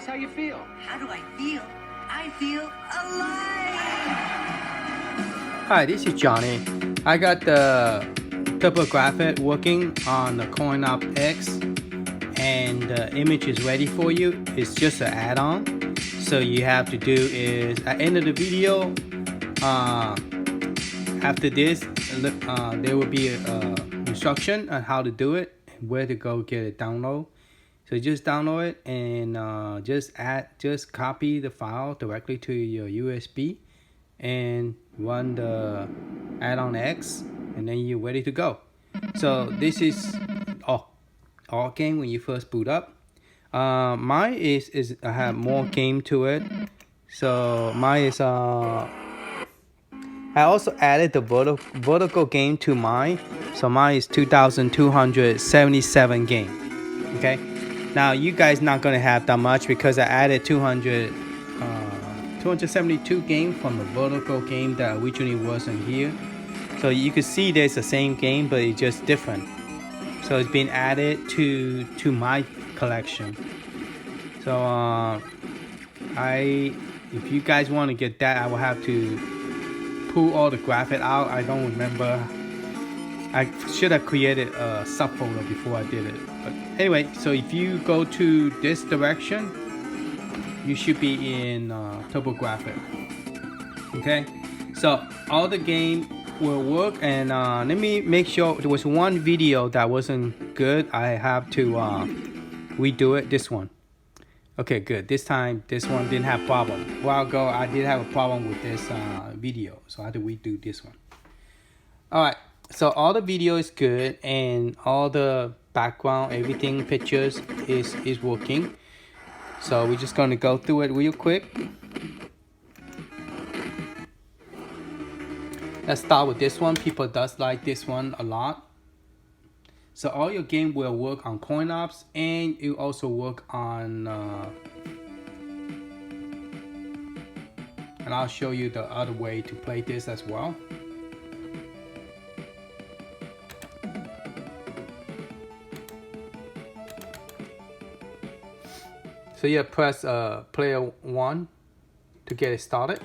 how you feel. How do I feel? I feel alive! Hi, this is Johnny. I got the Turbographfx working on the CoinOpsX, and the image is ready for you. It's just an add-on. So you have to do is at the end of the video, after this, there will be a instruction on how to do it and where to go get it download. So just download it and just copy the file directly to your USB and run the AddOnX, and then you're ready to go. So this is all game when you first boot up. Mine is I have more game to it. So mine is I also added the vertical game to mine. So mine is 2,277 game. Okay. Now you guys not gonna have that much because I added 272 game from the vertical game that originally wasn't here. So you can see there's the same game, but it's just different. So it's been added to my collection. So if you guys want to get that, I will have to pull all the graphics out. I don't remember. I should have created a subfolder before I did it. But anyway, so if you go to this direction, you should be in Turbographfx. Okay, so all the game will work, and let me make sure. There was one video that wasn't good. I have to redo it. This one. Okay, good. This time, this one didn't have problem. A while ago, I did have a problem with this video, so I had to redo this one. All right. So all the video is good, and all the background, everything, pictures is working. So we're just going to go through it real quick. Let's start with this one. People does like this one a lot. So all your game will work on CoinOps, and you also work on and I'll show you the other way to play this as well. So you press player 1 to get it started,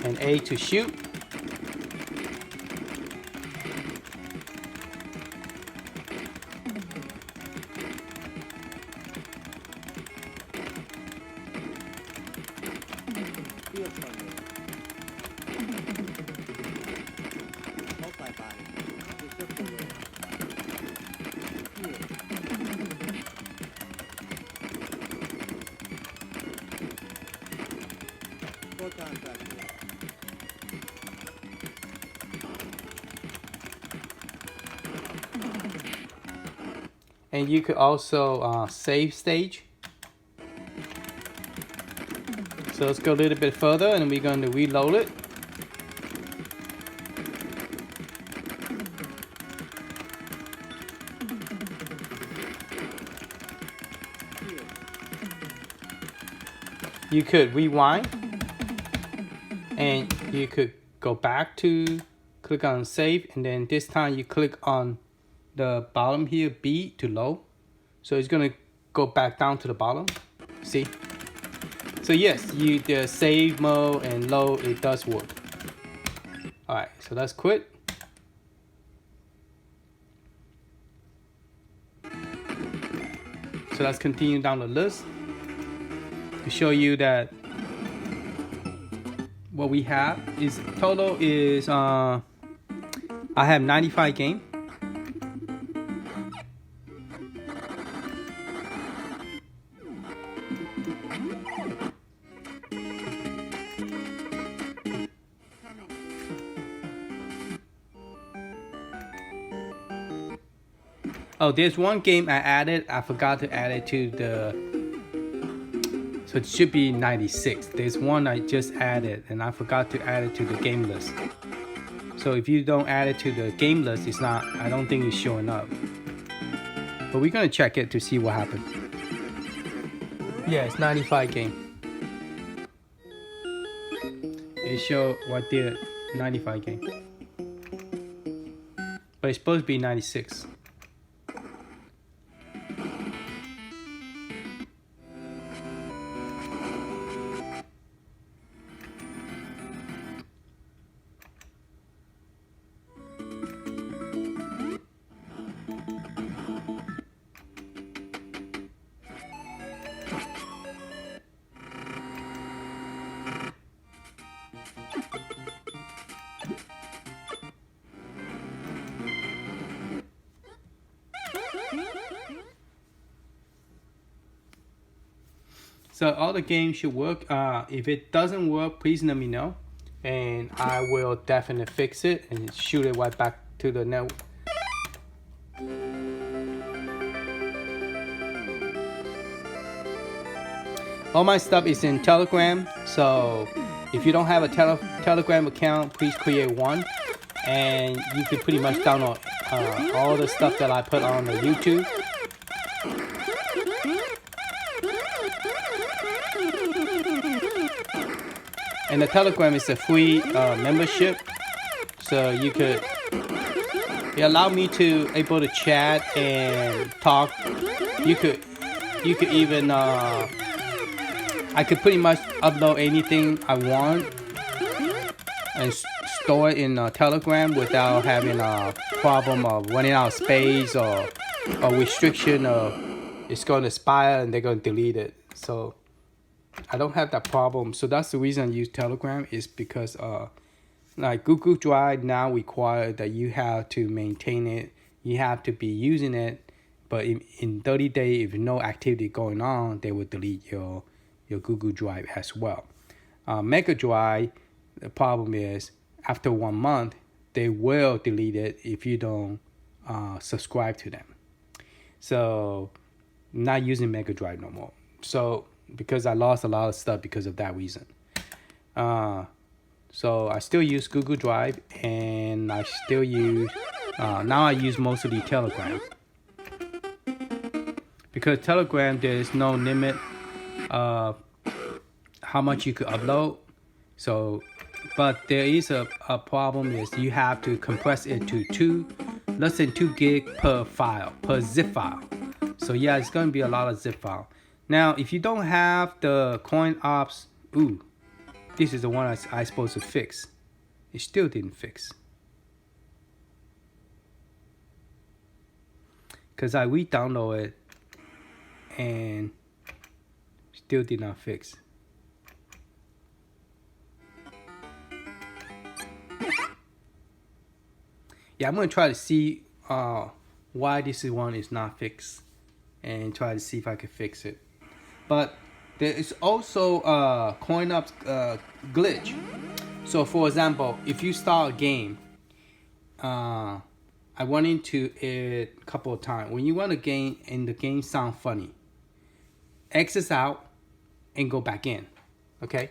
and A to shoot. And you could also save stage. So let's go a little bit further, and we're going to reload it. You could rewind, and you could go back to click on save, and then this time you click on the bottom here, B to low. So it's gonna go back down to the bottom. See? So yes, the save mode and load, it does work. All right, so let's quit. So let's continue down the list to show you that what we have is total is I have 95 game. Oh, there's one game I added. I forgot to add it to the... So it should be 96. There's one I just added, and I forgot to add it to the game list. So if you don't add it to the game list, it's not... I don't think it's showing up. But we're going to check it to see what happened. Yeah, it's 95 game. It showed right there, 95 game. But it's supposed to be 96. So all the games should work. If it doesn't work, please let me know, and I will definitely fix it and shoot it right back to the network. All my stuff is in Telegram, so if you don't have a Telegram account, please create one, and you can pretty much download all the stuff that I put on the YouTube. And the Telegram is a free membership, so you could. It allowed me to able to chat and talk. You could even I could pretty much upload anything I want and store it in Telegram without having a problem of running out of space or restriction of it's going to expire and they're going to delete it. So I don't have that problem. So that's the reason I use Telegram, is because like Google Drive now require that you have to maintain it. You have to be using it. But in 30 days, if no activity going on, they will delete your Google Drive as well. Mega Drive, the problem is after 1 month, they will delete it if you don't subscribe to them. So I'm not using Mega Drive no more. So because I lost a lot of stuff because of that reason. So I still use Google Drive, and I still use, now I use mostly Telegram. Because Telegram, there is no limit of how much you could upload. So, but there is a problem is you have to compress it to less than 2 gig per file, per zip file. So yeah, it's going to be a lot of zip file. Now, if you don't have the CoinOps, this is the one I supposed to fix. It still didn't fix. Because I re-download it and still did not fix. Yeah, I'm going to try to see why this one is not fixed and try to see if I can fix it. But there is also a CoinOps glitch. So for example, if you start a game, I went into it a couple of times. When you run a game and the game sound funny, exit out and go back in. Okay?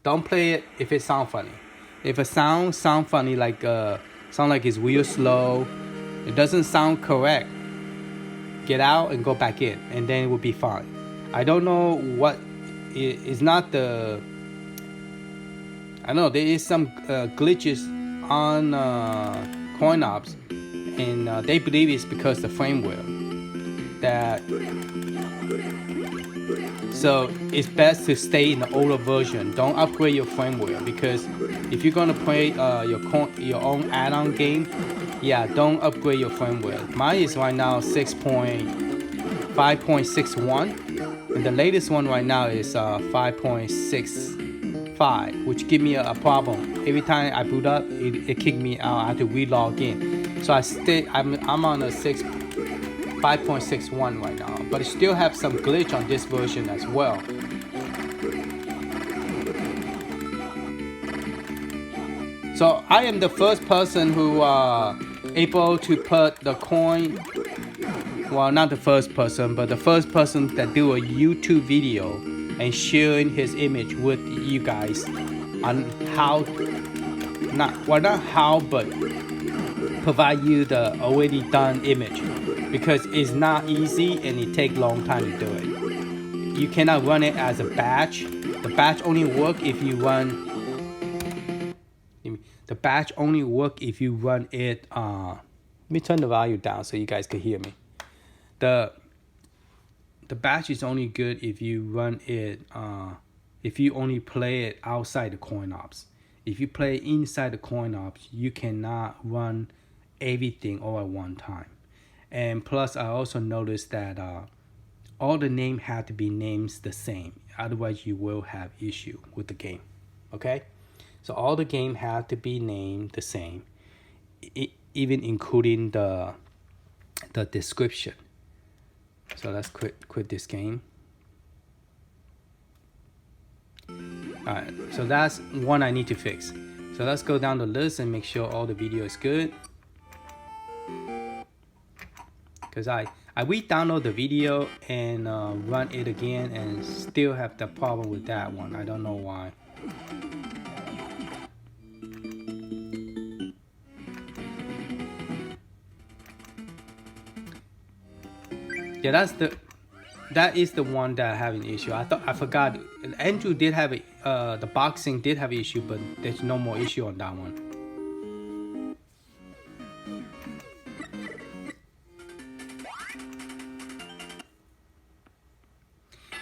Don't play it if it sound funny. If a sound funny, like sound like it's real slow, it doesn't sound correct, get out and go back in, and then it will be fine. I don't know what it's not the. I don't know, there is some glitches on CoinOps, and they believe it's because the firmware. So it's best to stay in the older version. Don't upgrade your firmware, because if you're gonna play your own add-on game, yeah, don't upgrade your firmware. Mine is right now 5.61. And the latest one right now is 5.65, which give me a problem. Every time I boot up, it kick me out. I have to re-log in. So I'm on a 5.61 right now, but it still have some glitch on this version as well. So I am the first person who able to put the coin. Well, not the first person, but the first person that do a YouTube video and sharing his image with you guys on how, but provide you the already done image, because it's not easy and it take long time to do it. You cannot run it as a batch. The batch only work if you run. The batch only work if you run it. Let me turn the volume down so you guys can hear me. The batch is only good if you run it, if you only play it outside the CoinOps. If you play inside the CoinOps, you cannot run everything all at one time. And plus, I also noticed that all the name have to be names the same. Otherwise, you will have issue with the game. Okay? So all the game have to be named the same, even including the description. So let's quit this game. Alright, so that's one I need to fix. So let's go down the list and make sure all the video is good. Because I re-download the video and run it again and still have the problem with that one. I don't know why. Yeah, that is the one that I have an issue. I forgot. Andrew did have the boxing did have an issue, but there's no more issue on that one.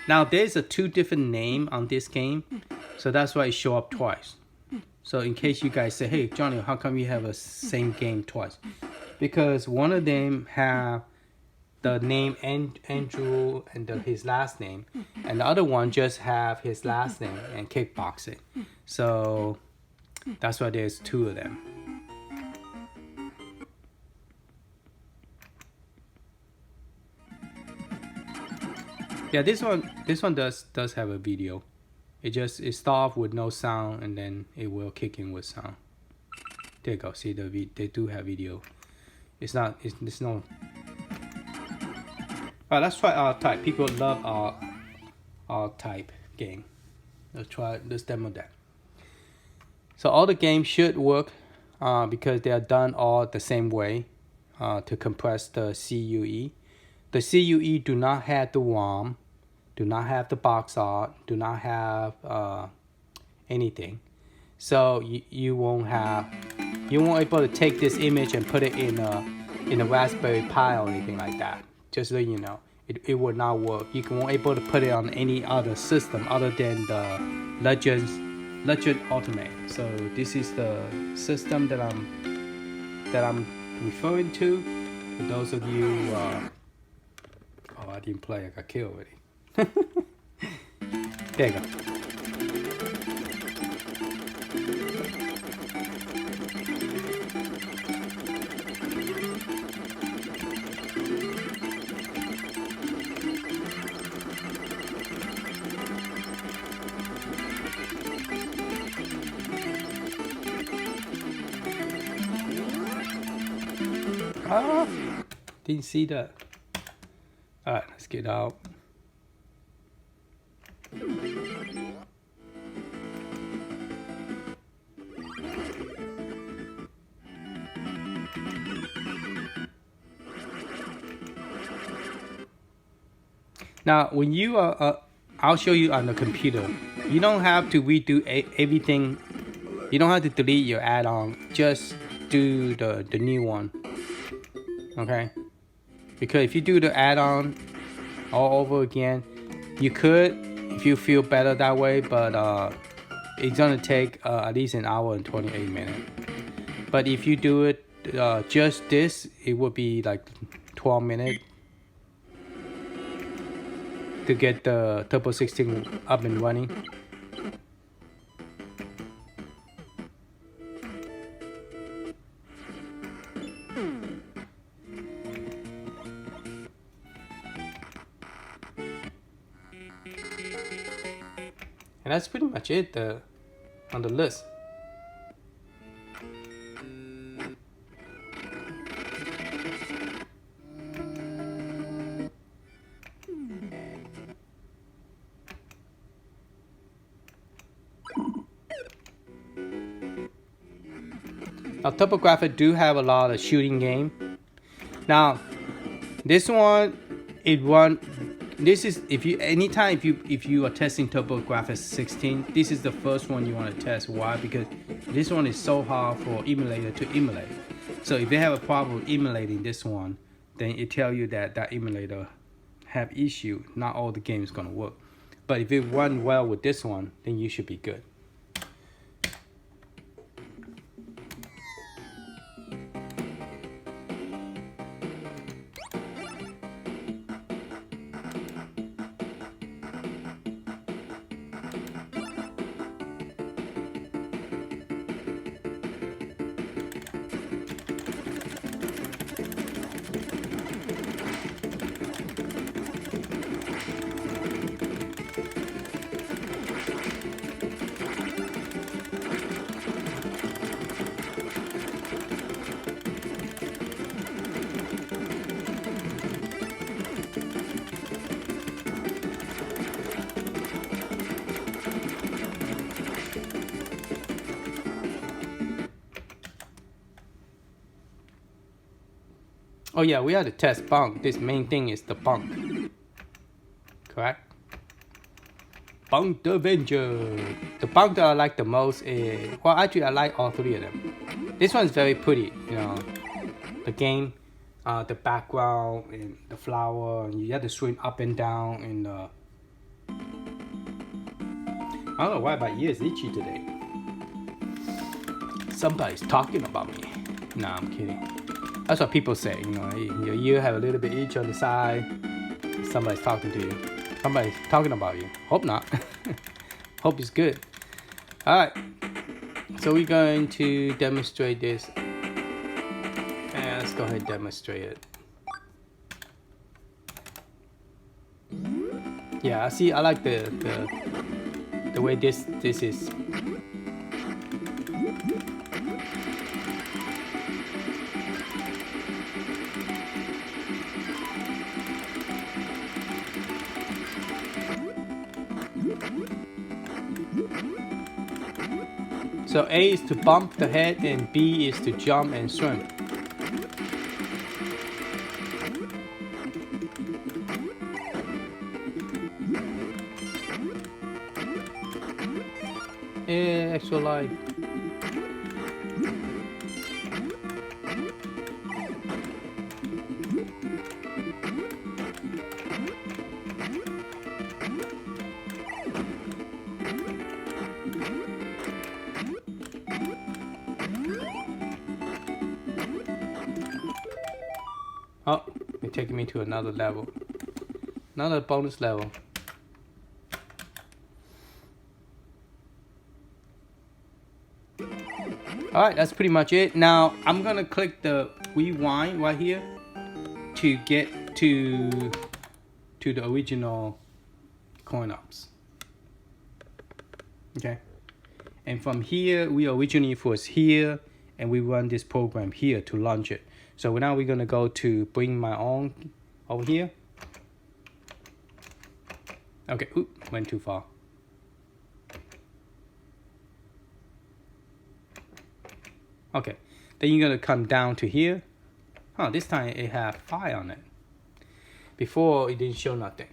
Now there's a 2 different name on this game, so that's why it show up twice. So in case you guys say, hey Johnny, how come you have a same game twice? Because one of them have the name Andrew and his last name, and the other one just have his last name and kickboxing. So that's why there's 2 of them. Yeah, this one does have a video. It starts off with no sound and then it will kick in with sound. There you go. See they do have video. It's no. Alright, let's try R-Type. People love R-Type game. Let's demo that. So all the games should work because they are done all the same way to compress the CUE. The CUE do not have the ROM, do not have the box art, do not have anything. So you won't able to take this image and put it in a Raspberry Pi or anything like that. Just so you know, it would not work. You won't able to put it on any other system other than the Legend Ultimate. So this is the system that I'm referring to. For those of you, I didn't play. I got killed already. There you go. Didn't see that. Alright, let's get out. Now, when you I'll show you on the computer. You don't have to redo everything. You don't have to delete your add-on. Just do the new one. Okay, because if you do the add-on all over again, you could if you feel better that way, but it's gonna take at least an hour and 28 minutes. But if you do it just this, it would be like 12 minutes to get the Turbo 16 up and running. And that's pretty much it on the list. Now, Turbographx do have a lot of shooting game. Now, this one, this is if you are testing TurboGrafx 16, this is the first one you want to test. Why? Because this one is so hard for emulator to emulate. So if they have a problem emulating this one, then it tells you that emulator have issue. Not all the games gonna work. But if it run well with this one, then you should be good. Oh yeah, we have to test bunk. This main thing is the bunk. Correct? Bunk Avenger. The bunk that I like the most is, well, actually I like all three of them. This one's very pretty, you know. The game, the background and the flower, and you have to swing up and down and I don't know why my ear is itchy today. Somebody's talking about me. Nah, I'm kidding. That's what people say, you know, your ear have a little bit itch on the side. Somebody's talking to you. Somebody's talking about you. Hope not. Hope it's good. Alright. So we're going to demonstrate this. And let's go ahead and demonstrate it. Yeah, see, I like the way this is. So A is to bump the head and B is to jump and swim. Yeah, extra life. Oh, you're taking me to another level. Another bonus level. Alright, that's pretty much it. Now, I'm gonna click the rewind right here to get to the original CoinOps. Okay? And from here, we originally was here, and we run this program here to launch it. So now we're gonna go to bring my own over here. Okay, oop, went too far. Okay, then you're gonna come down to here. Huh, this time it had 5 on it. Before it didn't show nothing.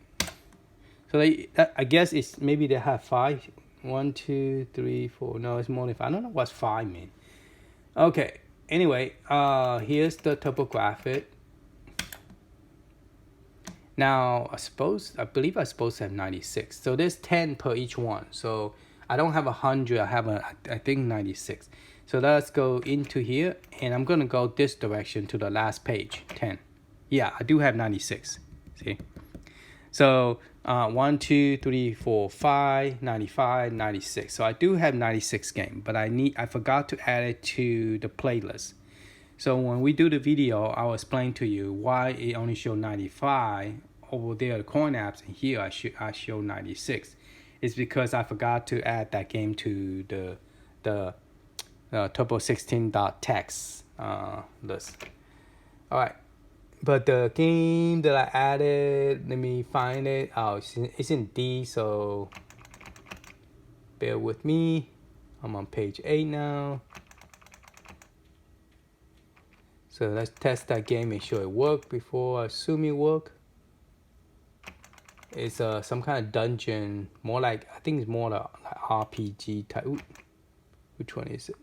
So I guess it's maybe they have 5. 1, 2, 3, 4. No, it's more than 5. I don't know what's 5 mean. Okay. Anyway, here's the Turbographfx. Now, I believe I'm supposed to have 96. So there's 10 per each one. So I don't have 100. I have I think 96. So let's go into here, and I'm gonna go this direction to the last page, 10. Yeah, I do have 96. See? So 1, 2, 3, 4, 5, 95, 96. So I do have 96 game, but I forgot to add it to the playlist. So when we do the video, I'll explain to you why it only show 95 over there, the coin apps, and here I show 96. It's because I forgot to add that game to the turbo16.txt list. All right. But the game that I added, let me find it. Oh, it's in D, so bear with me. I'm on page 8 now. So let's test that game, make sure it worked before I assume it worked. It's some kind of dungeon, more like, I think it's more like RPG type. Ooh, which one is it?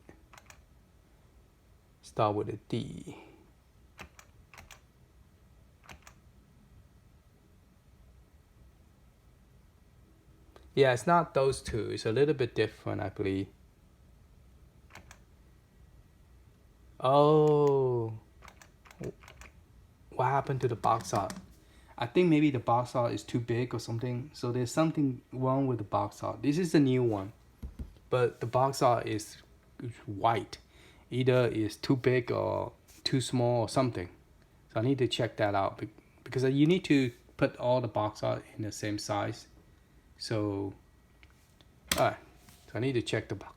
Start with a D. Yeah, it's not those two. It's a little bit different, I believe. Oh. What happened to the box art? I think maybe the box art is too big or something. So there's something wrong with the box art. This is the new one. But the box art is white. Either it's too big or too small or something. So I need to check that out. Because you need to put all the box art in the same size. So, alright, so I need to check the box.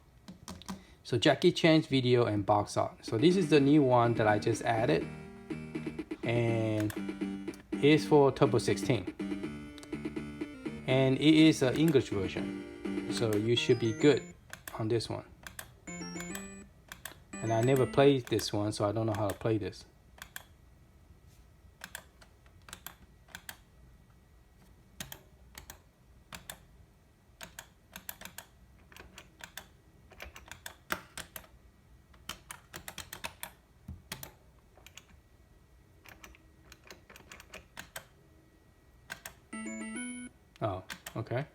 So Jackie Chan's video and box art. So this is the new one that I just added. And it's for Turbo 16. And it is an English version. So you should be good on this one. And I never played this one, so I don't know how to play this. Oh, okay.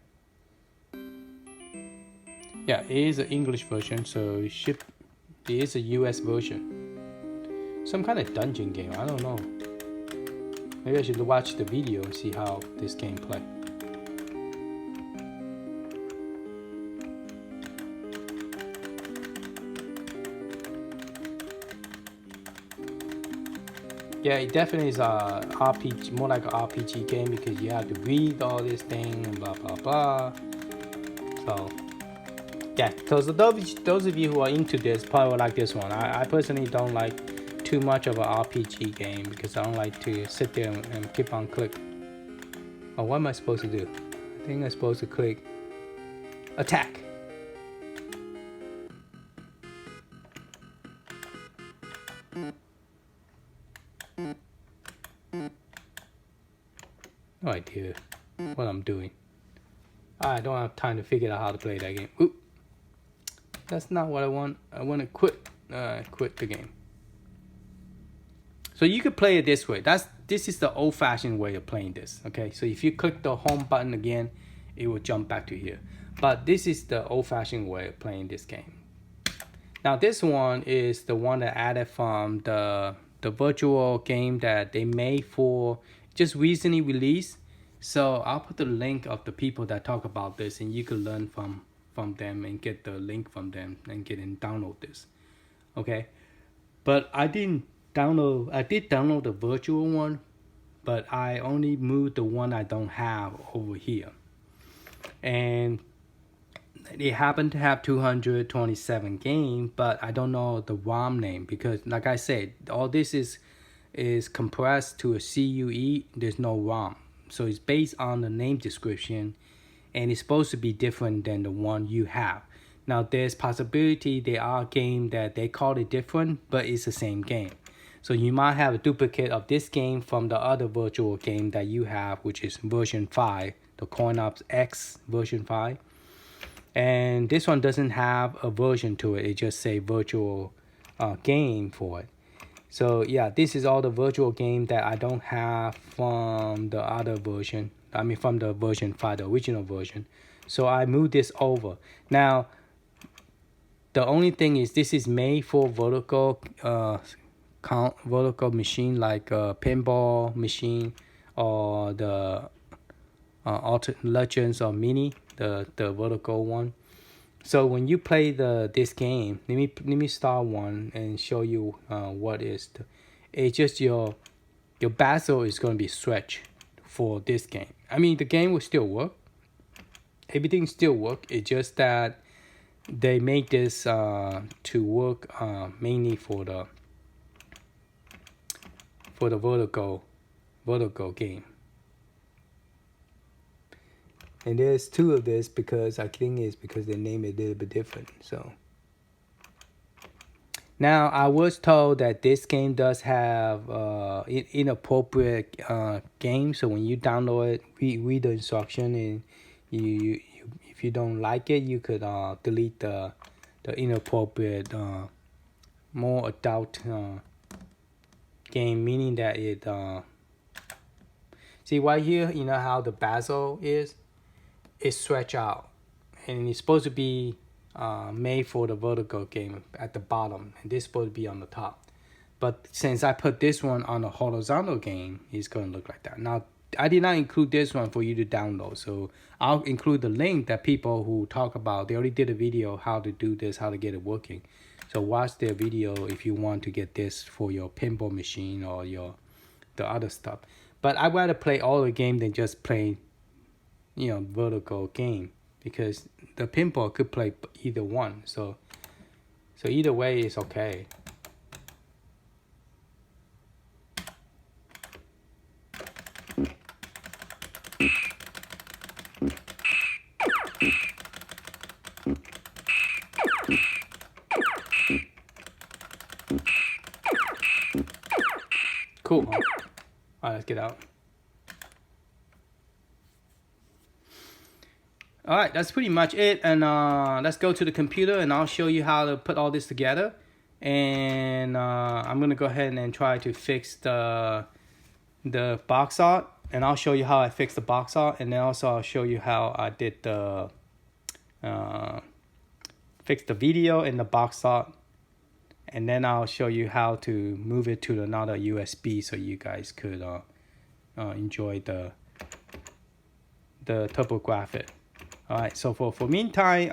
Yeah, it is an English version, so it is a US version. Some kind of dungeon game, I don't know. Maybe I should watch the video and see how this game plays. Yeah, it definitely is a RPG, more like an RPG game because you have to read all this thing and blah blah blah. So yeah, those of you who are into this probably will like this one. I personally don't like too much of an RPG game because I don't like to sit there and keep on click. Oh, what am I supposed to do? I think I'm supposed to click attack. No idea what I'm doing. I don't have time to figure out how to play that game. Oop. That's not what I want. I want to quit the game. So you could play it this way. This is the old-fashioned way of playing this. Okay, so if you click the home button again, it will jump back to here. But this is the old-fashioned way of playing this game. Now this one is the one that added from the virtual game that they made for just recently released. So I'll put the link of the people that talk about this, and you can learn from them and get the link from them and get and download this. Okay, but I did download the virtual one, but I only moved the one I don't have over here, and they happen to have 227 games, but I don't know the ROM name because, like I said, all this is compressed to a CUE. There's no ROM, so it's based on the name description, and it's supposed to be different than the one you have. Now, there's possibility there are games that they call it different, but it's the same game. So you might have a duplicate of this game from the other virtual game that you have, which is version 5, the CoinOpsX version 5. And this one doesn't have a version to it. It just say virtual game for it. So yeah, this is all the virtual game that I don't have from the other version. I mean from the version 5, the original version. So I moved this over. Now, the only thing is this is made for vertical machine like a pinball machine or the Legends or Mini, the vertical one. So when you play this game, let me start one and show you what is it's just your bezel is going to be stretched for this game. I mean, the game will still work. Everything still work. It's just that they make this to work mainly for the vertical game. And there's two of this because I think it's because they name it a little bit different. So now I was told that this game does have inappropriate game. So when you download it, read the instruction, and you if you don't like it, you could delete the inappropriate more adult game, meaning that it see right here, you know how the bezel is stretched out, and it's supposed to be made for the vertical game at the bottom, and this is supposed to be on the top. But since I put this one on a horizontal game, it's going to look like that. Now, I did not include this one for you to download, so I'll include the link that people who talk about, they already did a video how to do this, how to get it working. So watch their video if you want to get this for your pinball machine or the other stuff. But I'd rather play all the game than just play vertical game, because the pinball could play either one. So either way is okay. Cool, huh? All right, let's get out. All right, that's pretty much it. And let's go to the computer and I'll show you how to put all this together. And I'm gonna go ahead and try to fix the box art and I'll show you how I fixed the box art, and then also I'll show you how I did the fix the video and the box art, and then I'll show you how to move it to another USB so you guys could enjoy the Turbographx. All right, so for meantime,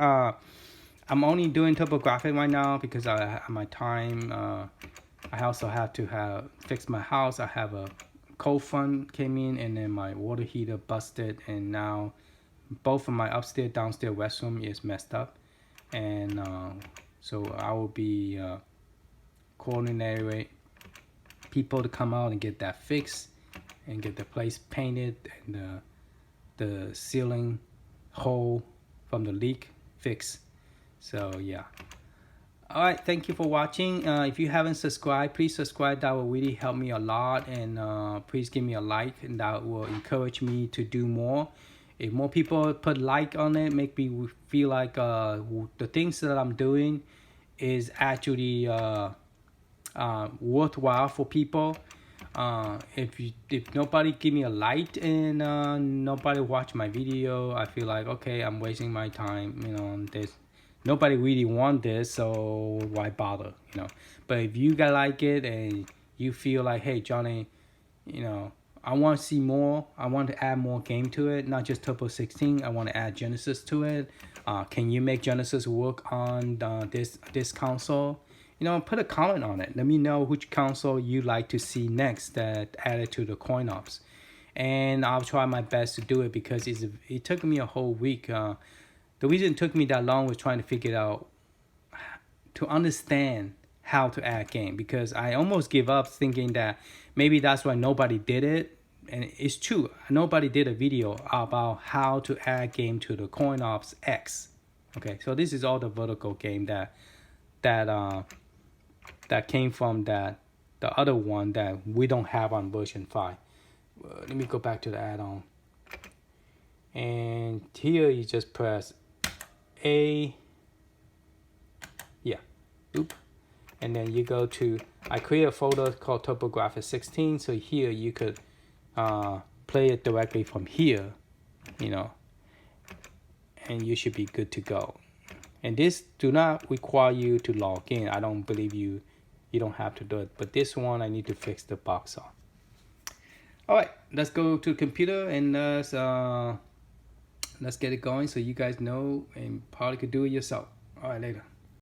I'm only doing Turbographx right now because my time. I also have to fix my house. I have a cold front came in, and then my water heater busted, and now both of my upstairs downstairs restroom is messed up, and so I will be coordinating people to come out and get that fixed and get the place painted and the ceiling hole from the leak fixed. So yeah. All right, thank you for watching. If you haven't subscribed, please subscribe. That will really help me a lot, and please give me a like, and that will encourage me to do more. If more people put like on it, make me feel like the things that I'm doing is actually worthwhile for people. If nobody give me a like and nobody watch my video, I feel like, okay, I'm wasting my time. You know, nobody really want this, so why bother? You know. But if you guys like it and you feel like, hey Johnny, you know, I want to see more. I want to add more game to it, not just Turbo 16. I want to add Genesis to it. Can you make Genesis work on this console? You know, put a comment on it. Let me know which console you like to see next that added to the CoinOps. And I'll try my best to do it because it took me a whole week. The reason it took me that long was trying to figure out, to understand how to add game, because I almost give up thinking that maybe that's why nobody did it. And it's true, nobody did a video about how to add game to the CoinOpsX. Okay, so this is all the vertical game that came from the other one that we don't have on version 5. Let me go back to the add-on. And here you just press A. Yeah. Oop. And then you go to, I create a folder called TurboGrafx 16. So here you could play it directly from here, you know, and you should be good to go. And this do not require you to log in. I don't believe you don't have to do it. But this one, I need to fix the box art. All right, let's go to the computer and let's get it going so you guys know and probably could do it yourself. All right, later.